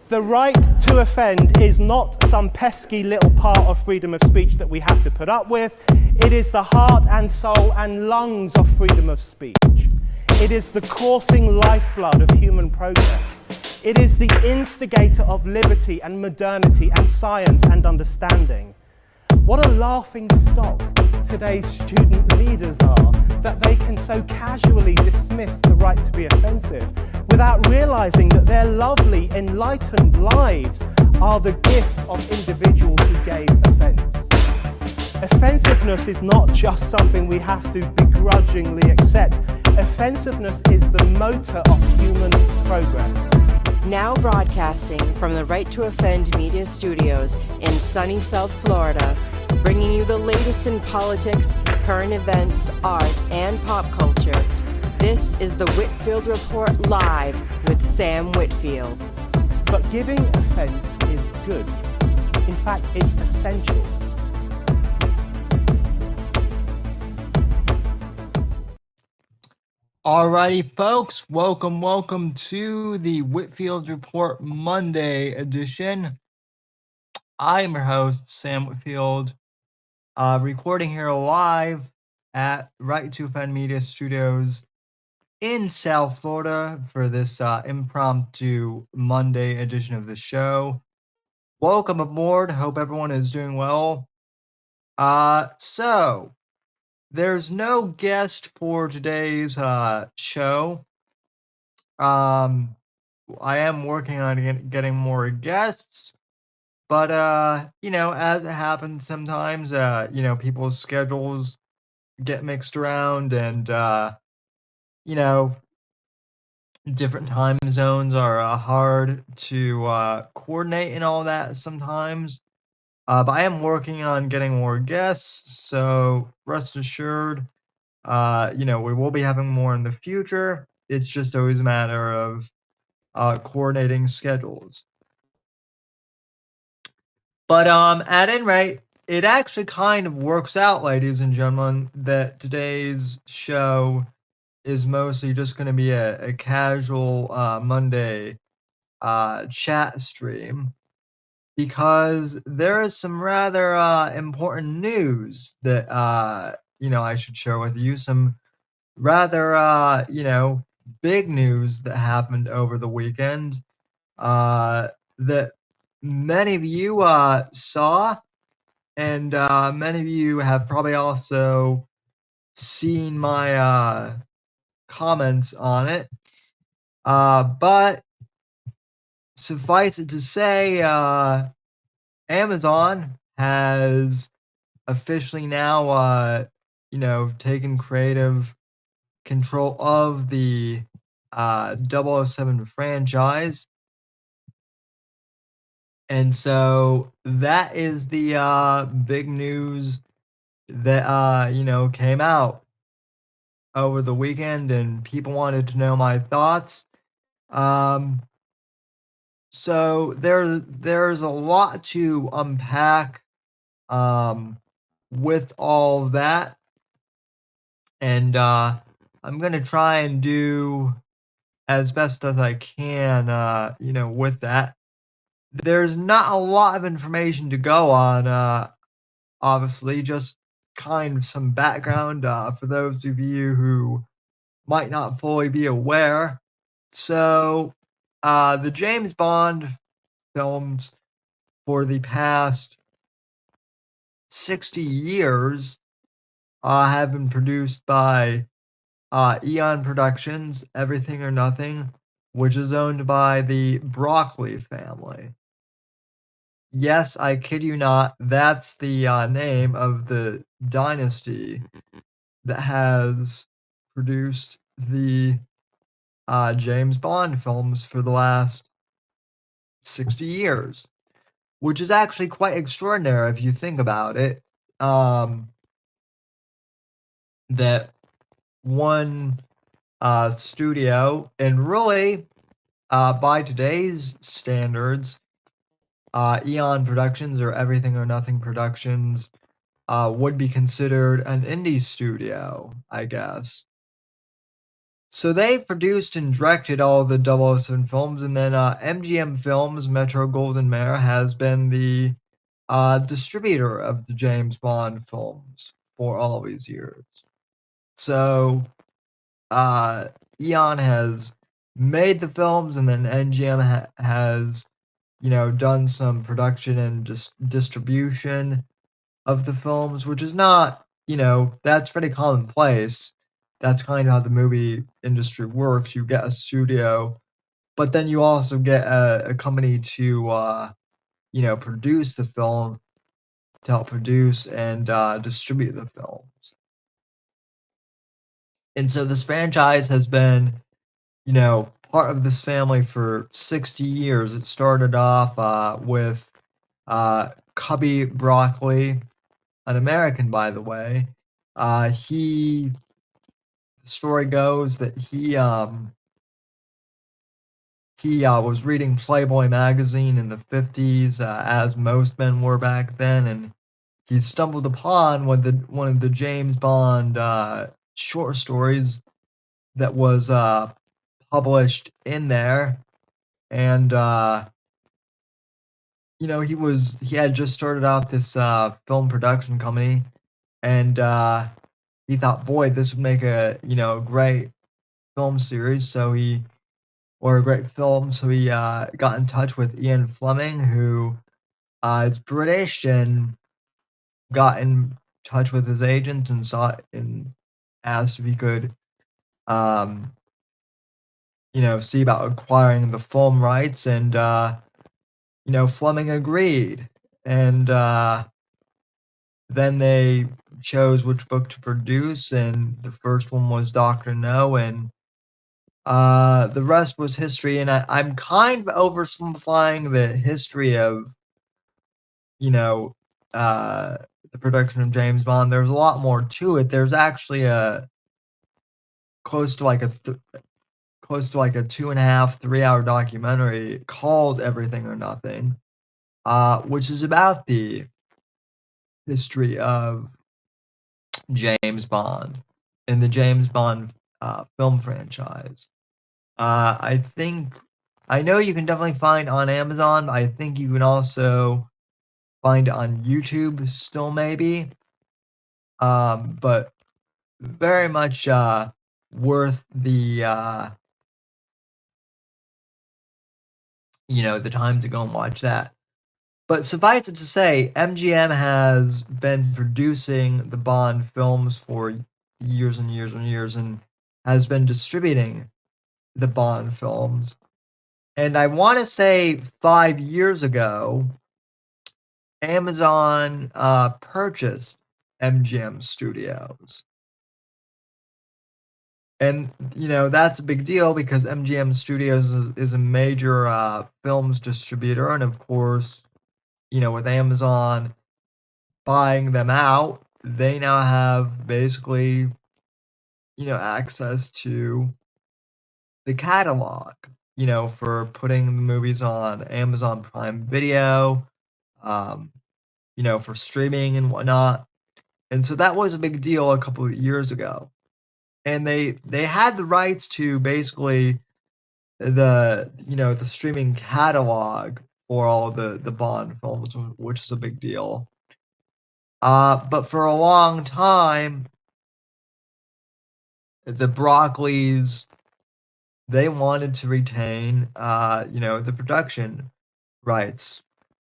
The right to offend is not some pesky little part of freedom of speech that we have to put up with. It is the heart and soul and lungs of freedom of speech. It is the coursing lifeblood of human progress. It is the instigator of liberty and modernity and science and understanding. What a laughing stock today's student leaders are, that they can so casually dismiss the right to be offensive without realizing that their lovely, enlightened lives are the gift of individuals who gave offense. Offensiveness is not just something we have to begrudgingly accept. Offensiveness is the motor of human progress. Now broadcasting from the Right to Offend Media Studios in sunny South Florida, bringing you the latest in politics, current events, art, and pop culture. This is the Whitfield Report Live with Sam Whitfield. But giving offense is good. In fact, it's essential. Alrighty, folks, welcome to the Whitfield Report Monday edition. I'm your host, Sam Whitfield, recording here live at Right to Offend Media Studios in South Florida for this impromptu Monday edition of the show. Welcome aboard. Hope everyone is doing well. So there's no guest for today's show. I am working on getting more guests, but as it happens sometimes, people's schedules get mixed around, and different time zones are hard to coordinate and all that sometimes. But I am working on getting more guests, so rest assured, we will be having more in the future. It's just always a matter of coordinating schedules. But at any rate, it actually kind of works out, ladies and gentlemen, that today's show is mostly just going to be a casual Monday chat stream, because there is some rather important news that I should share with you. Some rather big news that happened over the weekend that many of you saw, and many of you have probably also seen my comments on it. But suffice it to say, Amazon has officially now, taken creative control of the 007 franchise. And so that is the big news that, came out over the weekend, and people wanted to know my thoughts. So there's a lot to unpack with all of that, and I'm gonna try and do as best as I can, with that. There's not a lot of information to go on, obviously, just kind of some background for those of you who might not fully be aware. So, the James Bond films for the past 60 years have been produced by Eon Productions, Everything or Nothing, which is owned by the Broccoli family. Yes, I kid you not, that's the name of the dynasty that has produced the James Bond films for the last 60 years, which is actually quite extraordinary if you think about it. That one studio, and really, by today's standards, Eon Productions or Everything or Nothing Productions would be considered an indie studio, I guess. So they produced and directed all the 007 films, and then MGM Films, Metro Goldwyn Mayer, has been the distributor of the James Bond films for all these years. So Eon has made the films, and then MGM has, done some production and distribution of the films, which is not, that's pretty commonplace. That's kind of how the movie industry works. You get a studio, but then you also get a company to, produce the film, to help produce and distribute the films. And so this franchise has been, part of this family for 60 years. It started off with Cubby Broccoli, an American, by the way. The story goes that he was reading Playboy magazine in the 50s, as most men were back then, and he stumbled upon one of the James Bond short stories that was published in there, and he had just started out this film production company, and he thought, boy, this would make a great film series. Or a great film. So he got in touch with Ian Fleming, who is British, and got in touch with his agent and asked if he could, see about acquiring the film rights, and Fleming agreed, and then they chose which book to produce, and the first one was Dr. No, and the rest was history. And I'm kind of oversimplifying the history of, you know, uh, the production of James Bond. There's a lot more to it. There's actually a close to like a 2.5, 3 hour documentary called Everything or Nothing, which is about the history of James Bond and the James Bond film franchise. I know you can definitely find on Amazon, but I think you can also find on YouTube still, maybe. But very much worth the time to go and watch that. But suffice it to say, MGM has been producing the Bond films for years and years and years, and has been distributing the Bond films. And I want to say 5 years ago, Amazon purchased MGM Studios. And, that's a big deal because MGM Studios is a major films distributor. And of course, with Amazon buying them out, they now have basically, access to the catalog, for putting the movies on Amazon Prime Video, um, for streaming and whatnot. And so that was a big deal a couple of years ago. And they had the rights to basically the streaming catalog for all the Bond films, which is a big deal. But for a long time, the Broccoli's, they wanted to retain the production rights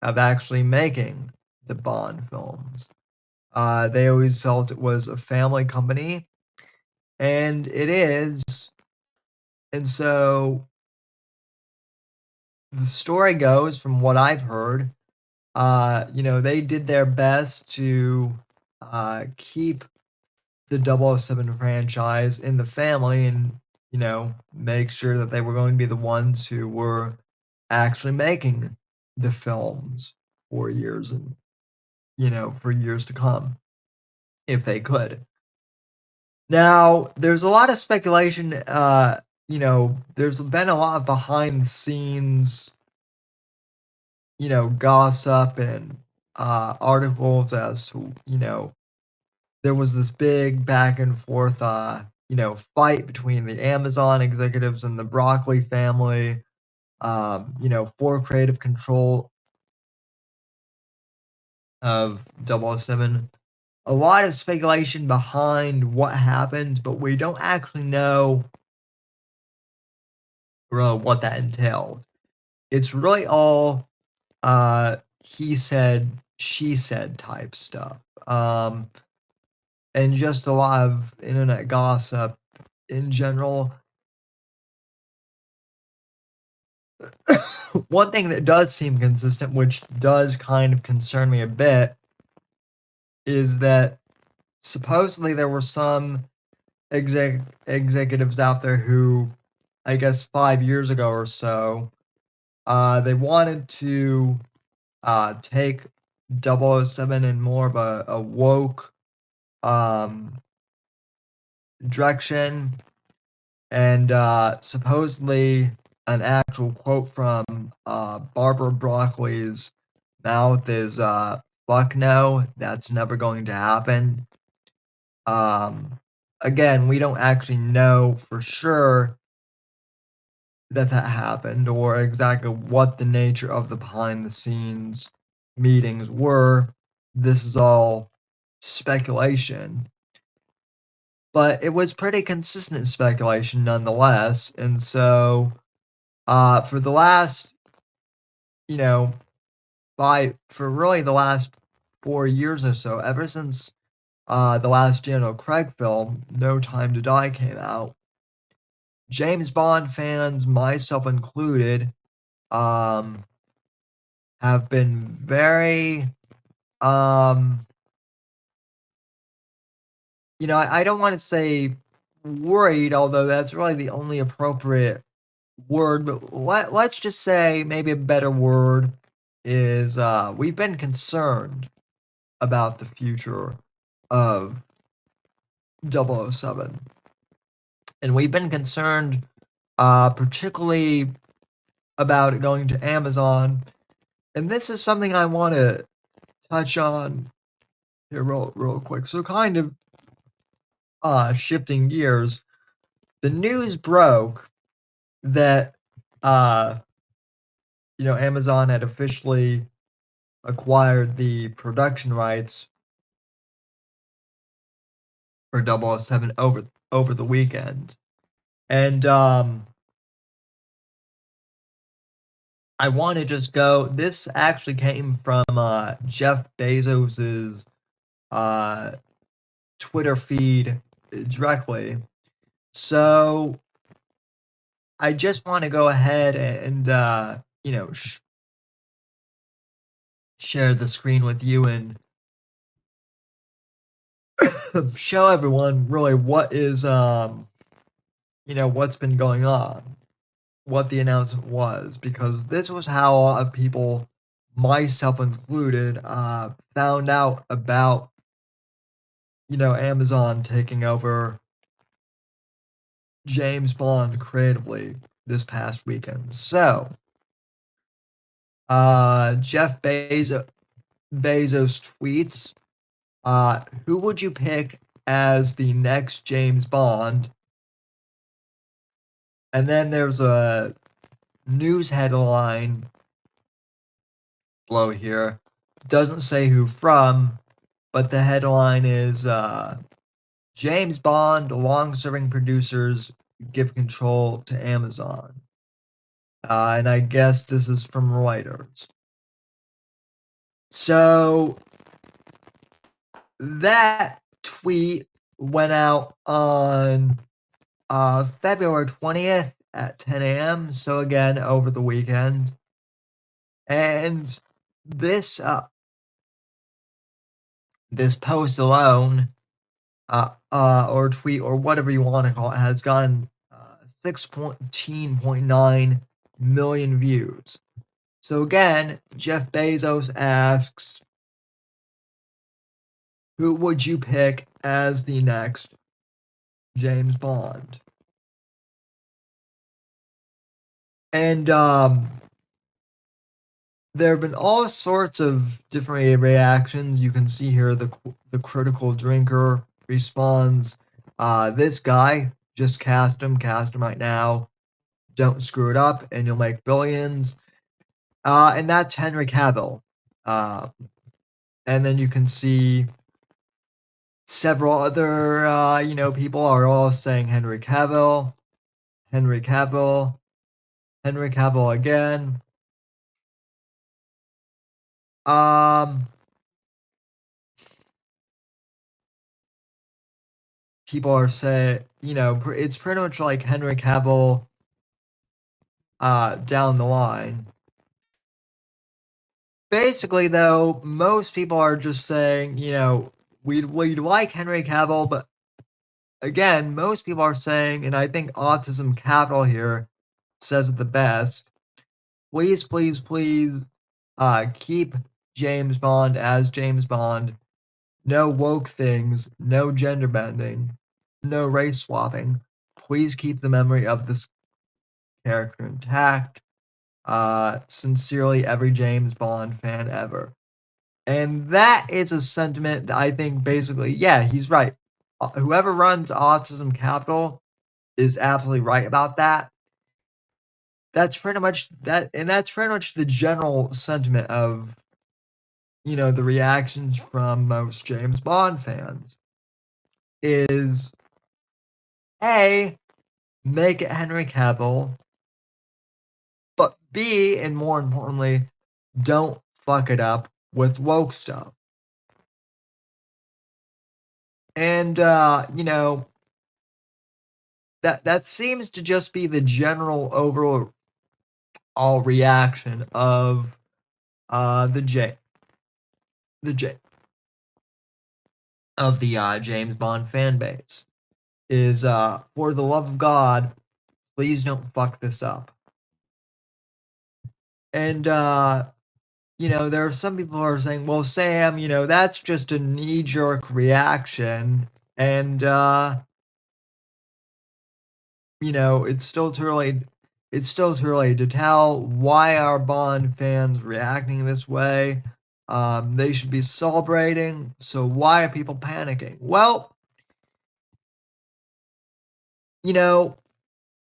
of actually making the Bond films. They always felt it was a family company, and it is. And so the story goes, from what I've heard, they did their best to keep the 007 franchise in the family, and, make sure that they were going to be the ones who were actually making the films for years and, for years to come, if they could. Now, there's a lot of speculation, there's been a lot of behind the scenes, gossip and articles as to, there was this big back and forth fight between the Amazon executives and the Broccoli family, for creative control of 007. A lot of speculation behind what happened, but we don't actually know really what that entailed. It's really all he said, she said type stuff. And just a lot of internet gossip in general. One thing that does seem consistent, which does kind of concern me a bit, is that supposedly there were some executives out there who, I guess 5 years ago or so, they wanted to take 007 in more of a woke direction, and supposedly an actual quote from Barbara Broccoli's mouth is "fuck no, that's never going to happen." Again, we don't actually know for sure that happened or exactly what the nature of the behind the scenes meetings were. This is all speculation, but it was pretty consistent speculation nonetheless. And so, for the last, you know, for really the last 4 years or so, ever since the last Daniel Craig film, No Time to Die, came out, James Bond fans, myself included, have been very, um, I don't want to say worried, although that's really the only appropriate word, but let's just say maybe a better word is we've been concerned about the future of 007. And we've been concerned particularly about it going to Amazon. And this is something I want to touch on here real quick. So kind of shifting gears, the news broke that Amazon had officially acquired the production rights for 007 over the weekend. And I want to just go. This actually came from Jeff Bezos's Twitter feed directly. So I just want to go ahead and share the screen with you and show everyone really what is what's been going on, what the announcement was, because this was how a lot of people, myself included, found out about Amazon taking over James Bond creatively this past weekend. So Jeff Bezos tweets, who would you pick as the next James Bond? And then there's a news headline below here. Doesn't say who from, but the headline is James Bond, long-serving producers give control to Amazon. And I guess this is from Reuters. So that tweet went out on February 20th at 10 a.m. So again, over the weekend. And this post alone, or tweet, or whatever you want to call it, has gotten 16.9 million views. So again, Jeff Bezos asks, who would you pick as the next James Bond? And there have been all sorts of different reactions. You can see here the critical drinker responds, This guy, just cast him right now. Don't screw it up, and you'll make billions. And that's Henry Cavill. And then you can see several other, people are all saying Henry Cavill, Henry Cavill, Henry Cavill again. People are saying, it's pretty much like Henry Cavill down the line. Basically, though, most people are just saying, we'd like Henry Cavill, but again, most people are saying, and I think Autism Capital here says it the best, please, please, please keep James Bond as James Bond. No woke things, no gender bending, no race swapping. Please keep the memory of this character intact. Sincerely, every James Bond fan ever. And that is a sentiment that I think basically, yeah, he's right. Whoever runs Autism Capital is absolutely right about that. That's pretty much that, and that's pretty much the general sentiment of, the reactions from most James Bond fans is A, make it Henry Cavill, but B, and more importantly, don't fuck it up with woke stuff. And that seems to just be the general overall reaction of the James Bond fan base is for the love of God, please don't fuck this up. And there are some people who are saying, well, Sam, that's just a knee-jerk reaction, and it's still too early. It's still too early to tell why are Bond fans reacting this way. They should be celebrating. So why are people panicking? Well, there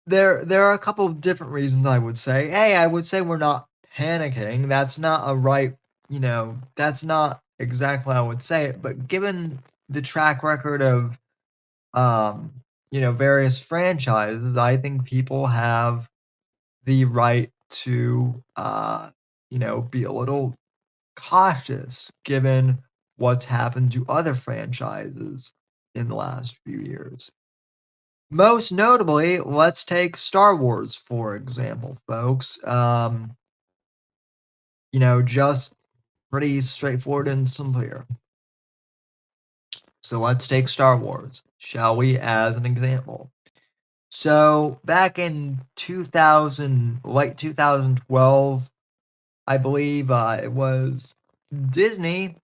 are a couple of different reasons I would say. I would say we're not panicking. That's not a right, that's not exactly how I would say it. But given the track record of, various franchises, I think people have the right to, be a little cautious given what's happened to other franchises in the last few years. Most notably, let's take Star Wars, for example, folks. Just pretty straightforward and simple here. So let's take Star Wars, shall we, as an example. So back in late 2012, I believe it was Disney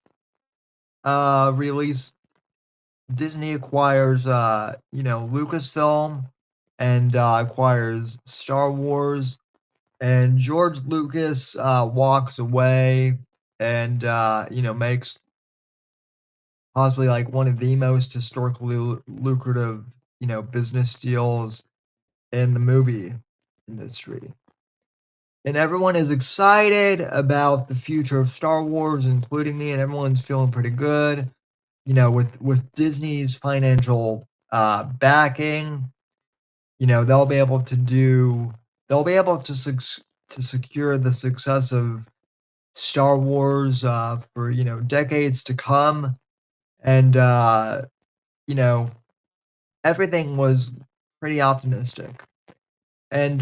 Disney acquires Lucasfilm and acquires Star Wars, and George Lucas walks away and makes possibly like one of the most historically lucrative business deals in the movie industry. And everyone is excited about the future of Star Wars, including me, and everyone's feeling pretty good. With Disney's financial backing, they'll be able to secure the success of Star Wars for decades to come, and everything was pretty optimistic. And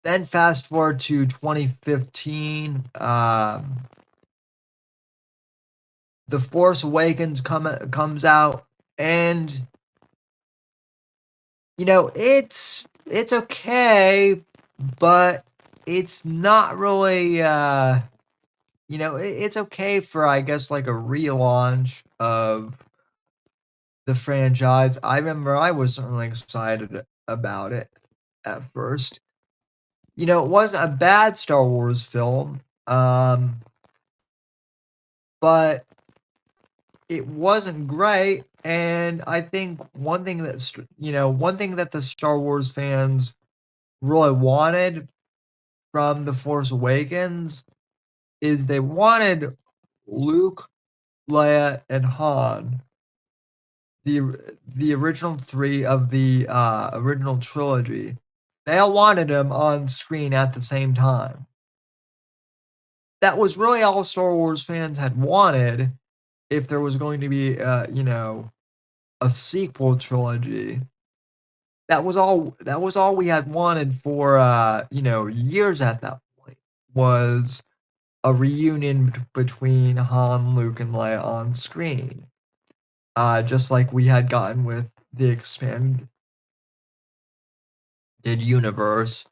then fast forward to 2015, The Force Awakens comes out, and it's okay, but it's not really it's okay for, I guess, like a relaunch of the franchise. I remember I was certainly excited about it at first. It wasn't a bad Star Wars film, but it wasn't great. And I think one thing that the Star Wars fans really wanted from The Force Awakens is they wanted Luke, Leia, and Han, the original three of the original trilogy. They all wanted them on screen at the same time. That was really all Star Wars fans had wanted if there was going to be, a sequel trilogy. That was all we had wanted for years at that point, was a reunion between Han, Luke, and Leia on screen. Just like we had gotten with the expanded universe,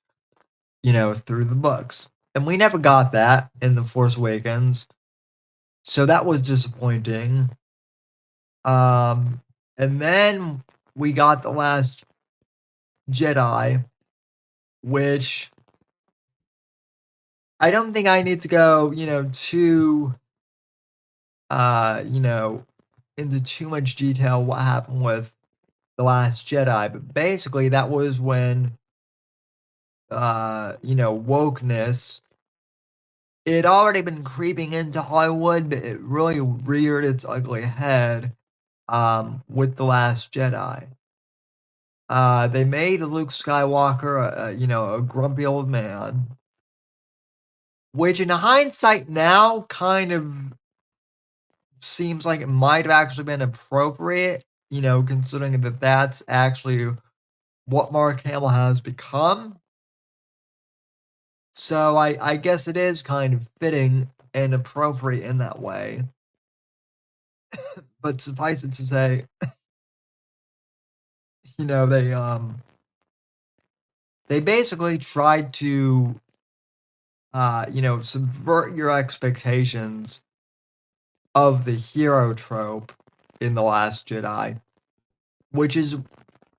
through the books. And we never got that in The Force Awakens. So that was disappointing. And then we got The Last Jedi, which I don't think I need to go, too, into too much detail what happened with The Last Jedi. But basically, that was when, wokeness, it had already been creeping into Hollywood, but it really reared its ugly head with The Last Jedi. They made Luke Skywalker, a grumpy old man, which in hindsight now kind of seems like it might have actually been appropriate, considering that that's actually what Mark Hamill has become. So I guess it is kind of fitting and appropriate in that way. But suffice it to say, they basically tried to subvert your expectations of the hero trope in The Last Jedi, which is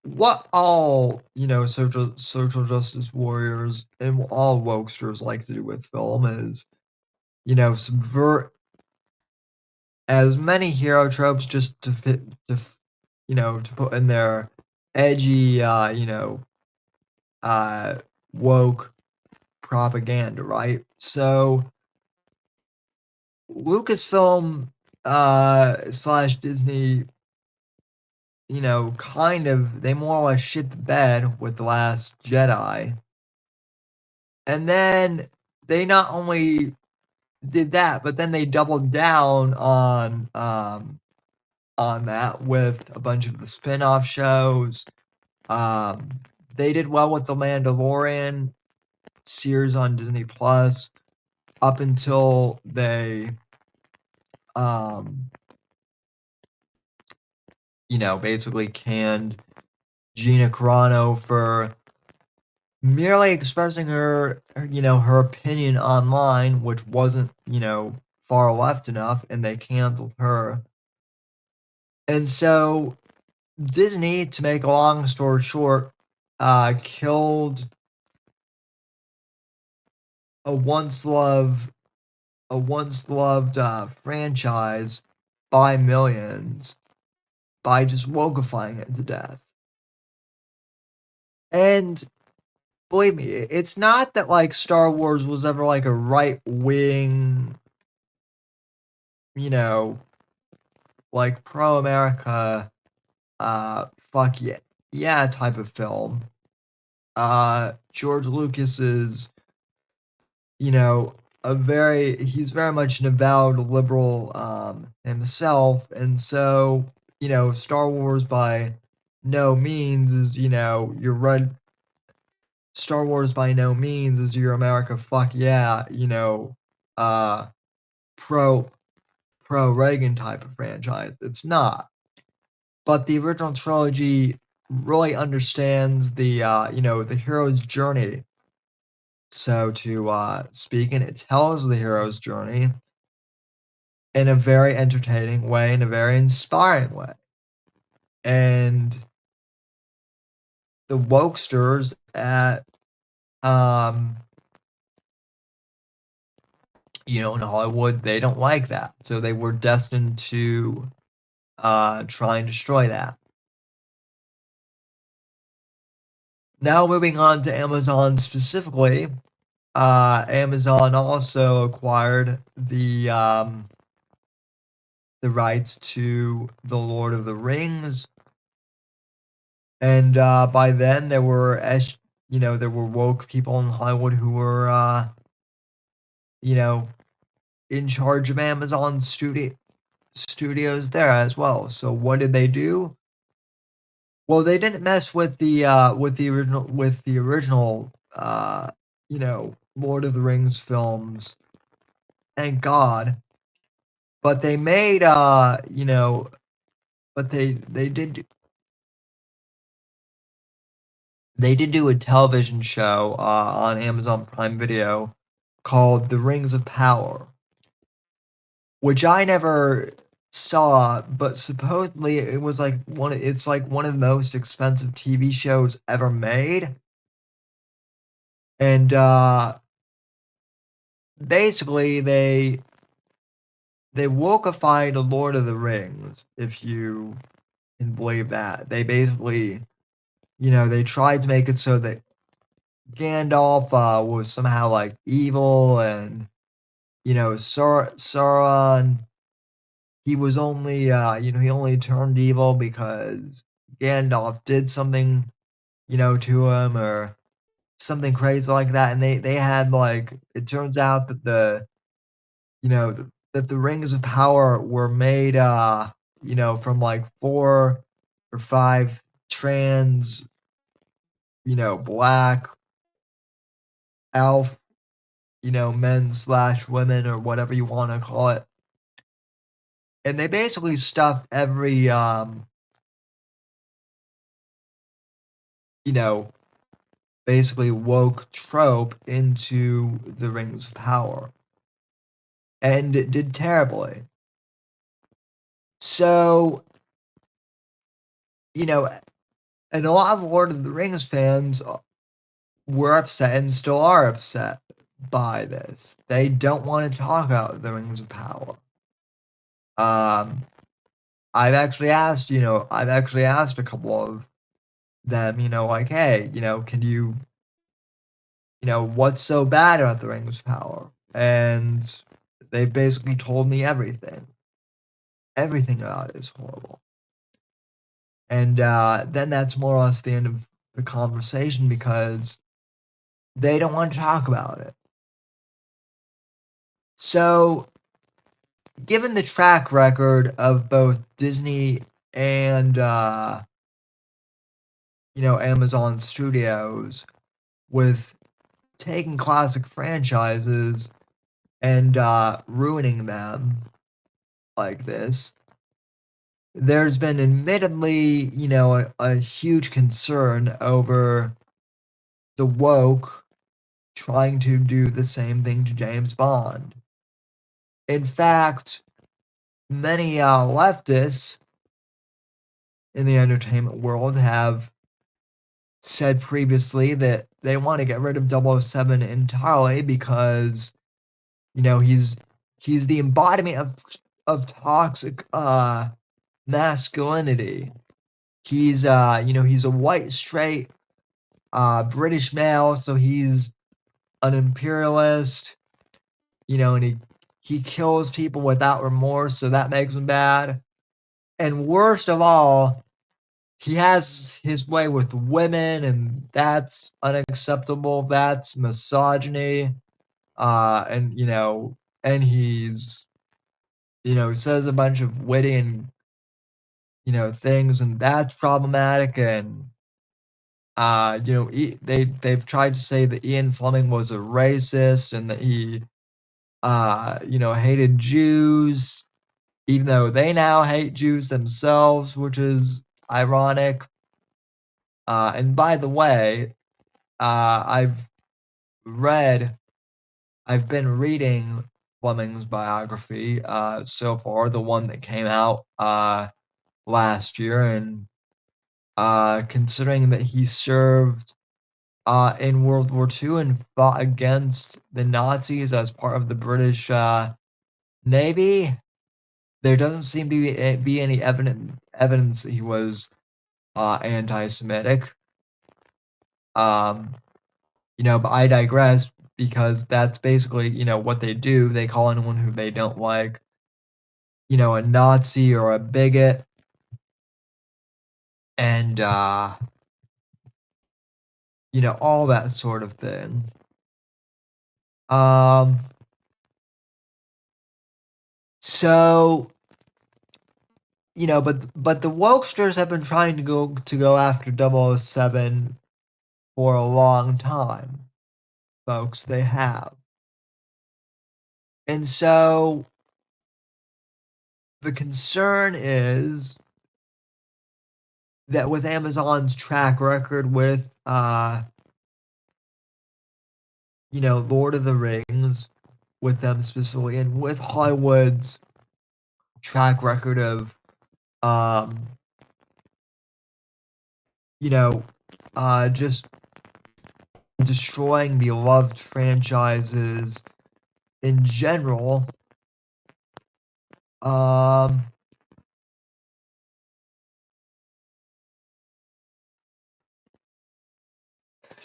what all, social justice warriors and all wokesters like to do with film is, subvert as many hero tropes just to fit, to put in their edgy, woke propaganda, right? So Lucasfilm slash Disney, kind of, they more or less shit the bed with The Last Jedi. And then they not only did that, but then they doubled down on that with a bunch of the spin-off shows. They did well with The Mandalorian series on Disney Plus up until they basically canned Gina Carano for merely expressing her opinion online, which wasn't, far left enough, and they canceled her. And so Disney, to make a long story short, killed a once loved franchise by millions by just wokifying it to death. And believe me, it's not that like Star Wars was ever like a right wing, like pro America, fuck yeah type of film. George Lucas is, he's very much an avowed liberal himself, and so Star Wars by no means is your red. Star Wars by no means is your America fuck yeah, uh, pro Reagan type of franchise. It's not. But the original trilogy really understands the the hero's journey. So to speak, and it tells the hero's journey in a very entertaining way, in a very inspiring way. And the wokesters at in Hollywood, they don't like that. So they were destined to try and destroy that. Now moving on to Amazon specifically, Amazon also acquired the rights to The Lord of the Rings, and by then there were woke people in Hollywood who were in charge of Amazon studios there as well. So what did they do? Well, they didn't mess with the original Lord of the Rings films. Thank God. But they made but they did do a television show on Amazon Prime Video called The Rings of Power, which I never saw, but supposedly it was like it's like one of the most expensive TV shows ever made. And basically they wokeified the Lord of the Rings, if you can believe that. They basically, they tried to make it so that Gandalf was somehow like evil, and Sauron, he was only he only turned evil because Gandalf did something to him, or something crazy like that. And they had, like, it turns out that that the rings of power were made from like 4 or 5 trans black elf men slash women, or whatever you want to call it. And they basically stuffed every basically woke trope into the rings of power, and it did terribly. So and a lot of Lord of the Rings fans were upset, and still are upset by this. They don't want to talk about the Rings of Power. I've actually asked a couple of them, like, hey, can you, what's so bad about the Rings of Power? And they basically told me everything. Everything about it is horrible. And then that's more or less the end of the conversation, because they don't want to talk about it. So, given the track record of both Disney and Amazon Studios with taking classic franchises and ruining them like this, there's been admittedly a huge concern over the woke trying to do the same thing to James Bond. In fact, many leftists in the entertainment world have said previously that they want to get rid of 007 entirely, because he's the embodiment of toxic masculinity. He's he's a white straight British male, so he's an imperialist, and he kills people without remorse, so that makes him bad. And worst of all, he has his way with women, and that's unacceptable. That's misogyny. And he's, he says a bunch of witty and, things, and that's problematic. And, they've tried to say that Ian Fleming was a racist, and that he, hated Jews, even though they now hate Jews themselves, which is ironic. And by the way, I've been reading Fleming's biography so far, the one that came out last year, and considering that he served in World War II and fought against the Nazis as part of the British Navy, there doesn't seem to be any evidence that he was anti-Semitic. But I digress, because that's basically, what they do. They call anyone who they don't like, a Nazi or a bigot. And, all that sort of thing. So, but the wokesters have been trying to go after 007 for a long time, folks. They have. And so the concern is that with Amazon's track record with Lord of the Rings, with them specifically, and with Hollywood's track record of just destroying beloved franchises in general.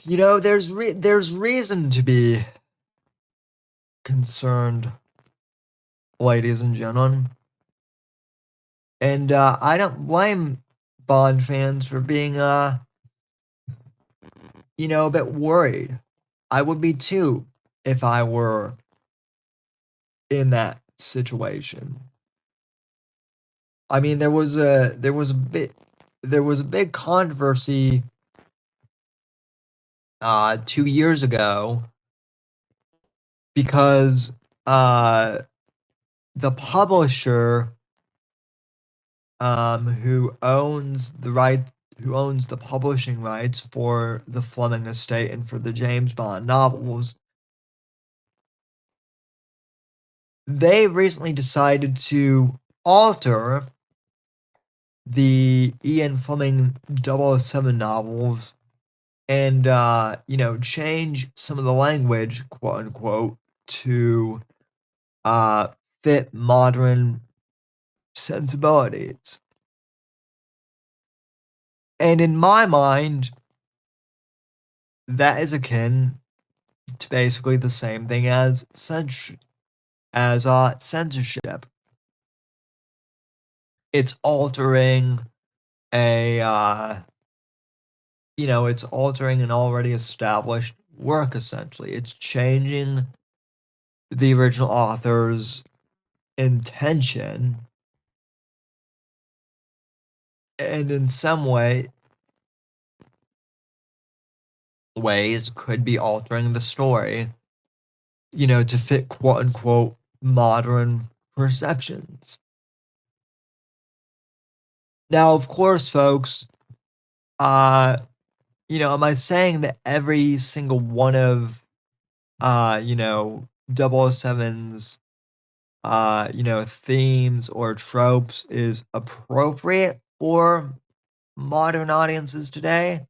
There's reason to be concerned, ladies and gentlemen. And I don't blame Bond fans for being a bit worried. I would be too if I were in that situation. I mean, there was a big controversy 2 years ago, because the publisher who owns the publishing rights for the Fleming estate and for the James Bond novels, they recently decided to alter the Ian Fleming 007 novels and change some of the language, quote unquote, to fit modern sensibilities. And in my mind, that is akin to basically the same thing as censorship. It's altering it's altering an already established work, essentially. It's changing the original author's intention, and in some ways could be altering the story, to fit quote unquote modern perceptions. Now, of course, folks, am I saying that every single one of 007's themes or tropes is appropriate for modern audiences today?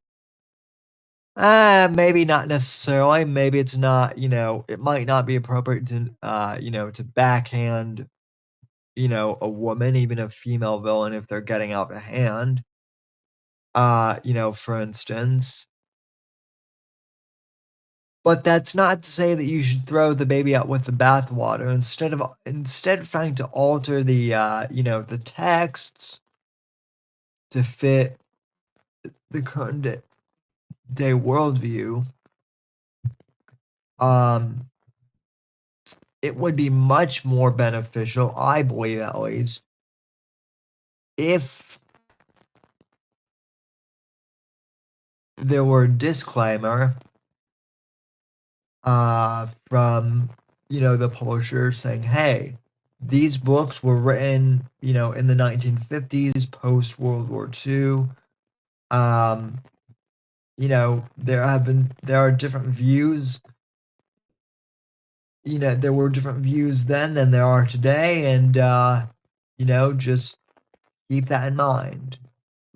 Maybe not necessarily. Maybe it's not, it might not be appropriate to, to backhand, a woman, even a female villain, if they're getting out of hand. For instance. But that's not to say that you should throw the baby out with the bathwater. Instead of trying to alter the, the texts to fit the current day worldview, it would be much more beneficial, I believe at least, if there were a disclaimer from the publisher saying, hey, these books were written in the 1950s, post World War II. There are different views. There were different views then than there are today, and just keep that in mind,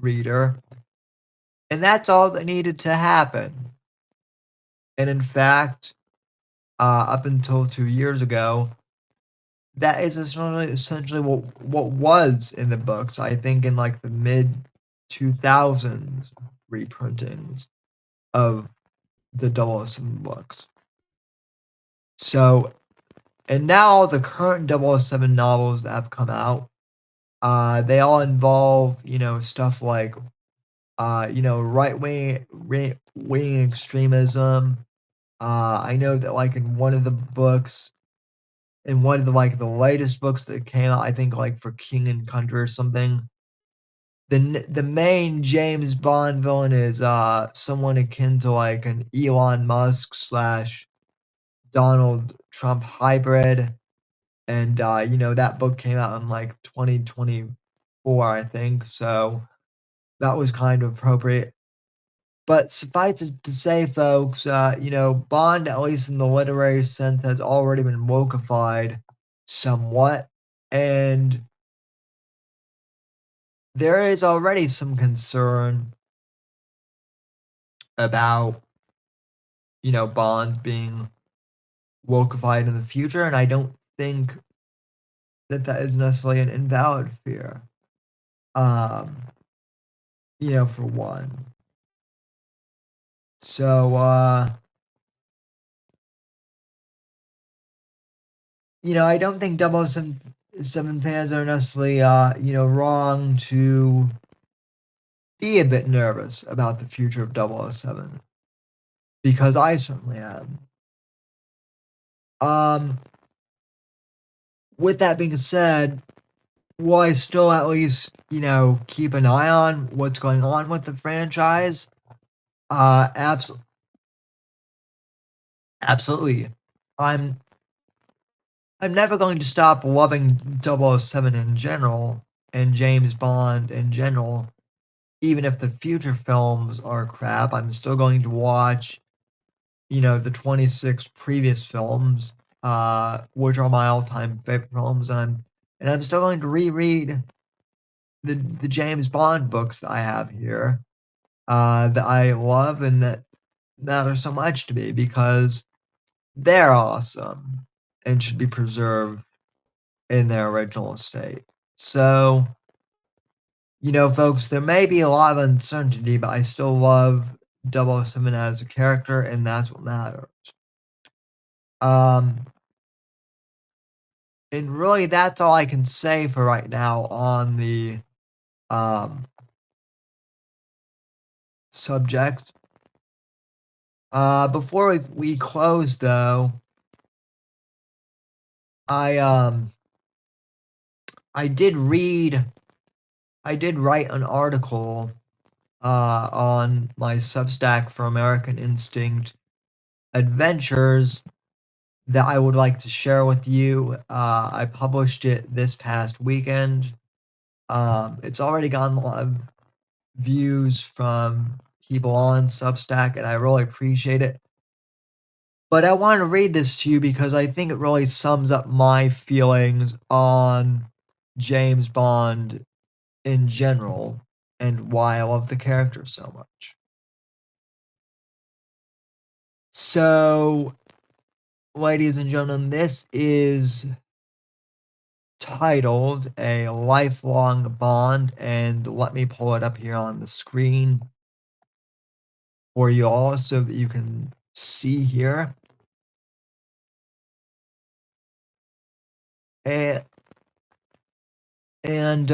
reader. And that's all that needed to happen. And in fact, up until 2 years ago, that is essentially what was in the books. I think in like the mid 2000s reprintings of the 007 books. So, and now the current 007 novels that have come out, they all involve, stuff like, right wing extremism. I know that like in one of the books, in one of the like the latest books that came out, I think like for King and Country or something, the main James Bond villain is someone akin to like an Elon Musk slash Donald Trump hybrid. And that book came out in like 2024, I think. So that was kind of appropriate. But suffice it to say, folks, Bond, at least in the literary sense, has already been wokeified somewhat. And there is already some concern about, Bond being wokeified in the future. And I don't think that is necessarily an invalid fear, um, for one. So, I don't think 007 fans are necessarily, wrong to be a bit nervous about the future of 007, because I certainly am. Um, with that being said, will I still at least, keep an eye on what's going on with the franchise? Absolutely. I'm I'm never going to stop loving 007 in general and James Bond in general. Even if the future films are crap, I'm still going to watch, the 26 previous films, which are my all-time favorite films, and I'm still going to reread the James Bond books that I have here, that I love and that matter so much to me because they're awesome and should be preserved in their original state. So, folks, there may be a lot of uncertainty, but I still love 007 as a character, and that's what matters. Um, and really, that's all I can say for right now on the subject. Before we close, though, I I did write an article on my Substack for American Instinct Adventures that I would like to share with you. I published it this past weekend. It's already gotten a lot of views from people on Substack, and I really appreciate it. But I want to read this to you because I think it really sums up my feelings on James Bond in general and why I love the character so much. So, ladies and gentlemen, this is titled A Lifelong Bond, and let me pull it up here on the screen for you all so that you can see here. And, and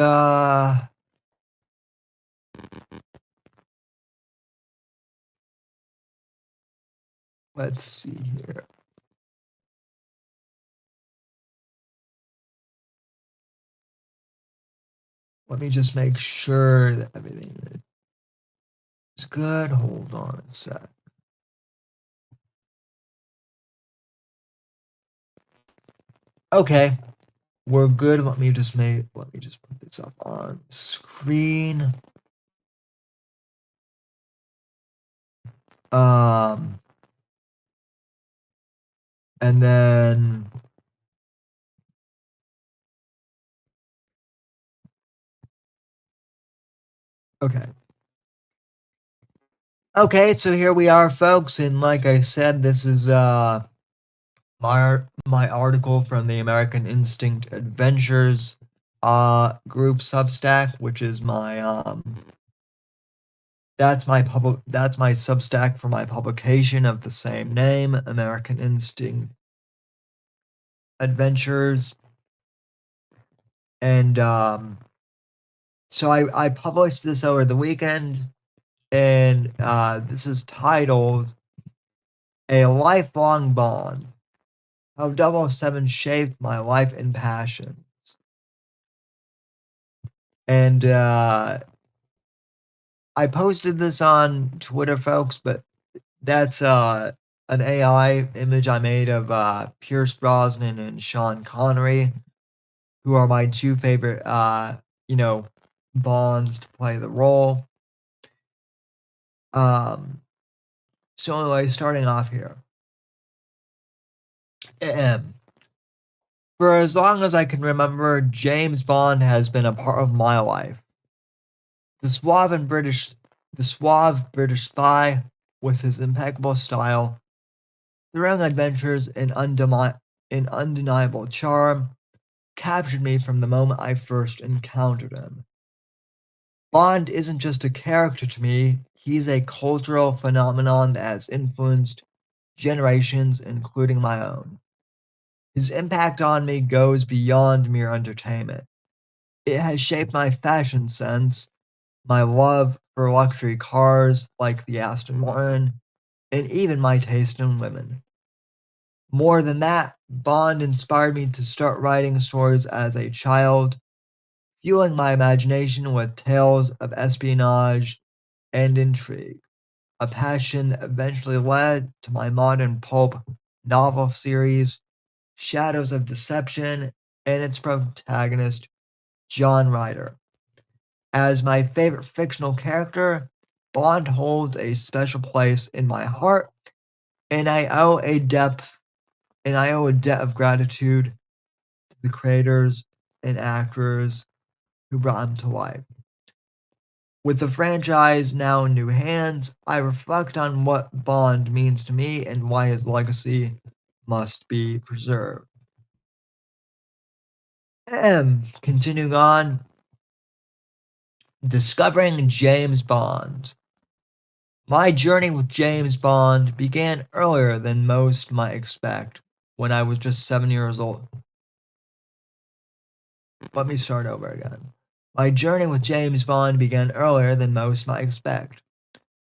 let's see here. Let me just make sure that everything is good. Hold on a sec. Okay, we're good. Let me just put this up on screen. And then okay. Okay, so here we are, folks, and like I said, this is my article from the American Instinct Adventures group Substack, which is my that's my Substack for my publication of the same name, American Instinct Adventures. And so I published this over the weekend, and this is titled A Lifelong Bond: How 007 Shaped My Life and Passions. And I posted this on Twitter, folks, but that's an AI image I made of Pierce Brosnan and Sean Connery, who are my two favorite, Bonds to play the role. So anyway, starting off here. For as long as I can remember, James Bond has been a part of my life. The suave British spy with his impeccable style, thrilling adventures, and undeniable charm captured me from the moment I first encountered him. Bond isn't just a character to me, he's a cultural phenomenon that has influenced generations, including my own. His impact on me goes beyond mere entertainment. It has shaped my fashion sense, my love for luxury cars like the Aston Martin, and even my taste in women. More than that, Bond inspired me to start writing stories as a child, fueling my imagination with tales of espionage and intrigue, a passion that eventually led to my modern pulp novel series, Shadows of Deception, and its protagonist, John Ryder. As my favorite fictional character, Bond holds a special place in my heart, and I owe a debt of gratitude to the creators and actors who brought him to life. With the franchise now in new hands, I reflect on what Bond means to me and why his legacy must be preserved. Continuing on, discovering James Bond. My journey with James Bond began earlier than most might expect, when I was just 7 years old. Let me start over again. My journey with James Bond began earlier than most might expect.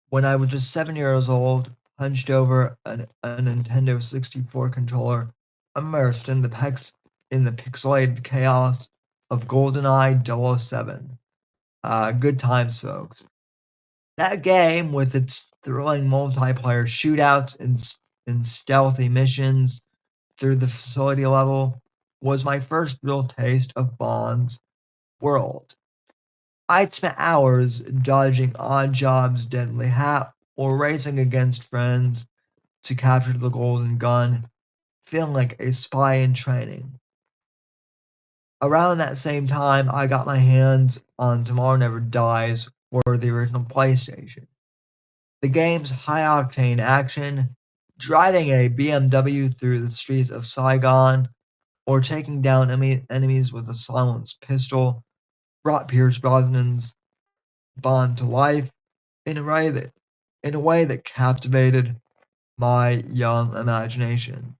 When I was just 7 years old, hunched over a Nintendo 64 controller, immersed in the pixelated chaos of GoldenEye 007. Good times, folks. That game, with its thrilling multiplayer shootouts and stealthy missions through the facility level, was my first real taste of Bond's world. I'd spent hours dodging odd jobs, deadly hat, or racing against friends to capture the golden gun, feeling like a spy in training. Around that same time, I got my hands on Tomorrow Never Dies or the original PlayStation. The game's high-octane action, driving a BMW through the streets of Saigon, or taking down enemies with a silenced pistol, brought Pierce Brosnan's Bond to life in a way that captivated my young imagination.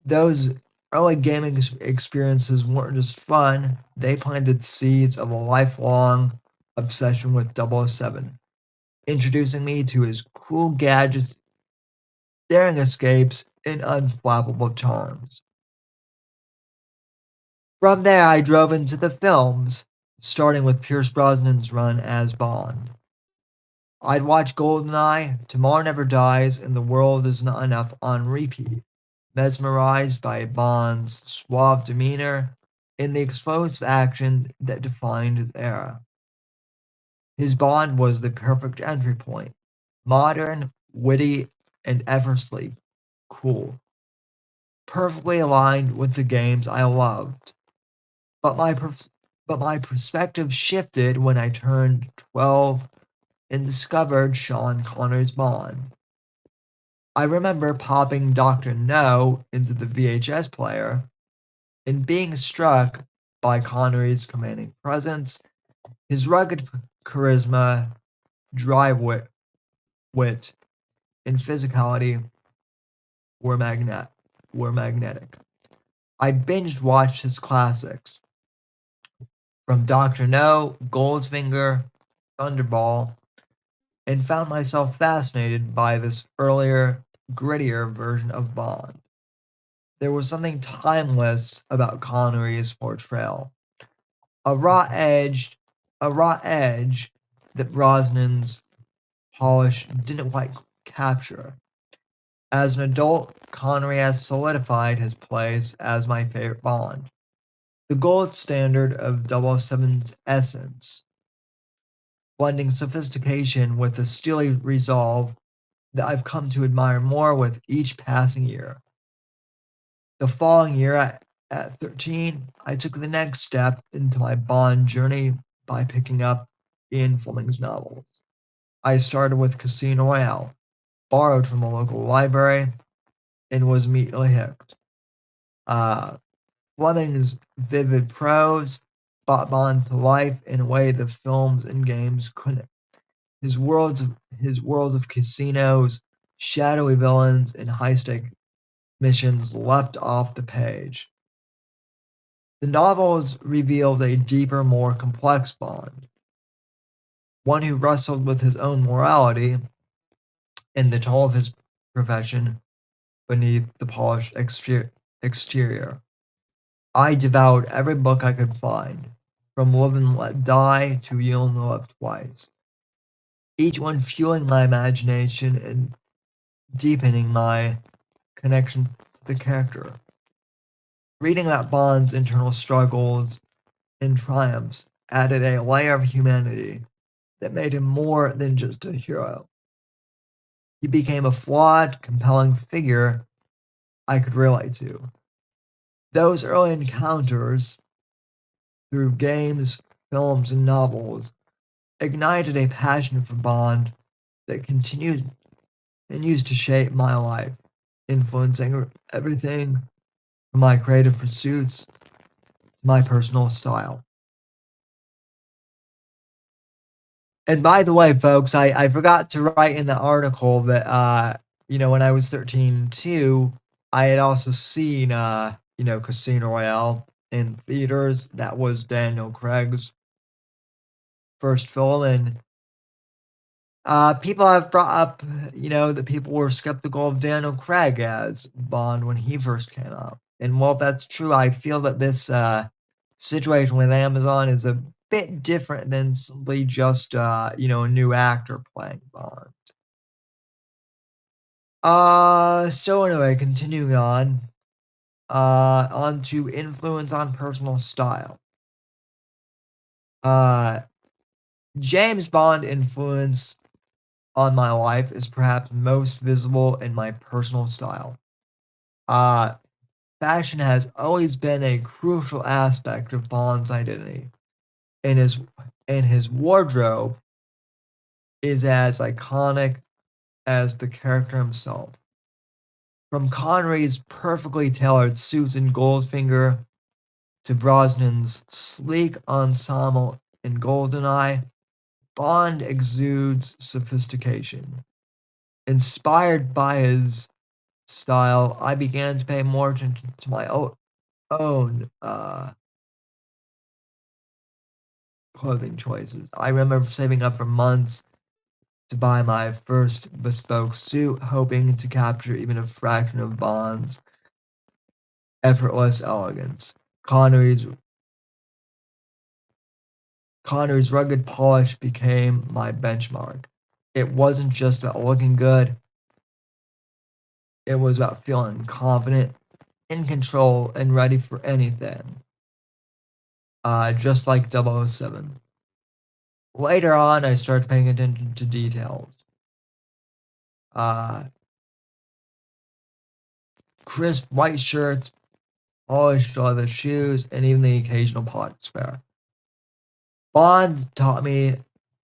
Those early gaming experiences weren't just fun, they planted seeds of a lifelong obsession with 007, introducing me to his cool gadgets, daring escapes, and unflappable charms. From there, I drove into the films, starting with Pierce Brosnan's run as Bond. I'd watch GoldenEye, Tomorrow Never Dies, and The World Is Not Enough on repeat, mesmerized by Bond's suave demeanor and the explosive action that defined his era. His Bond was the perfect entry point, modern, witty, and effortlessly cool, perfectly aligned with the games I loved. But my perspective shifted when I turned 12 and discovered Sean Connery's Bond. I remember popping Dr. No into the VHS player and being struck by Connery's commanding presence, his rugged charisma, dry wit, and physicality were magnetic. I binged watched his classics from Dr. No, Goldfinger, Thunderball, and found myself fascinated by this earlier, grittier version of Bond. There was something timeless about Connery's portrayal, a raw edge, a raw edge that Brosnan's polish didn't quite capture. As an adult, Connery has solidified his place as my favorite Bond, the gold standard of 007's essence, blending sophistication with the steely resolve that I've come to admire more with each passing year. The following year, at 13, I took the next step into my Bond journey by picking up Ian Fleming's novels. I started with Casino Royale, borrowed from a local library, and was immediately hooked. Fleming's vivid prose brought Bond to life in a way the films and games couldn't. His worlds of casinos, shadowy villains, and high-stake missions leapt off the page. The novels revealed a deeper, more complex Bond, one who wrestled with his own morality and the toll of his profession beneath the polished exterior. I devoured every book I could find, from Live and Let Die to You Only Live Twice, each one fueling my imagination and deepening my connection to the character. Reading about Bond's internal struggles and triumphs added a layer of humanity that made him more than just a hero. He became a flawed, compelling figure I could relate to. Those early encounters, through games, films, and novels, ignited a passion for Bond that continues to shape my life, influencing everything from my creative pursuits to my personal style. And by the way, folks, I forgot to write in the article that when I was 13 too, I had also seen Casino Royale in theaters. That was Daniel Craig's first film, and people have brought up, that people were skeptical of Daniel Craig as Bond when he first came out. And while that's true, I feel that this situation with Amazon is a bit different than simply just a new actor playing Bond. So anyway, continuing on to influence on personal style. James Bond influence on my life is perhaps most visible in my personal style. Fashion has always been a crucial aspect of Bond's identity, and his wardrobe is as iconic as the character himself. From Connery's perfectly tailored suits in Goldfinger to Brosnan's sleek ensemble in GoldenEye, Bond exudes sophistication. Inspired by his style, I began to pay more attention to my own clothing choices. I remember saving up for months to buy my first bespoke suit, hoping to capture even a fraction of Bond's effortless elegance. Connery's rugged polish became my benchmark. It wasn't just about looking good, it was about feeling confident, in control, and ready for anything. Just like 007. Later on, I started paying attention to details. Crisp white shirts, polished leather shoes, and even the occasional pocket square. Bond taught me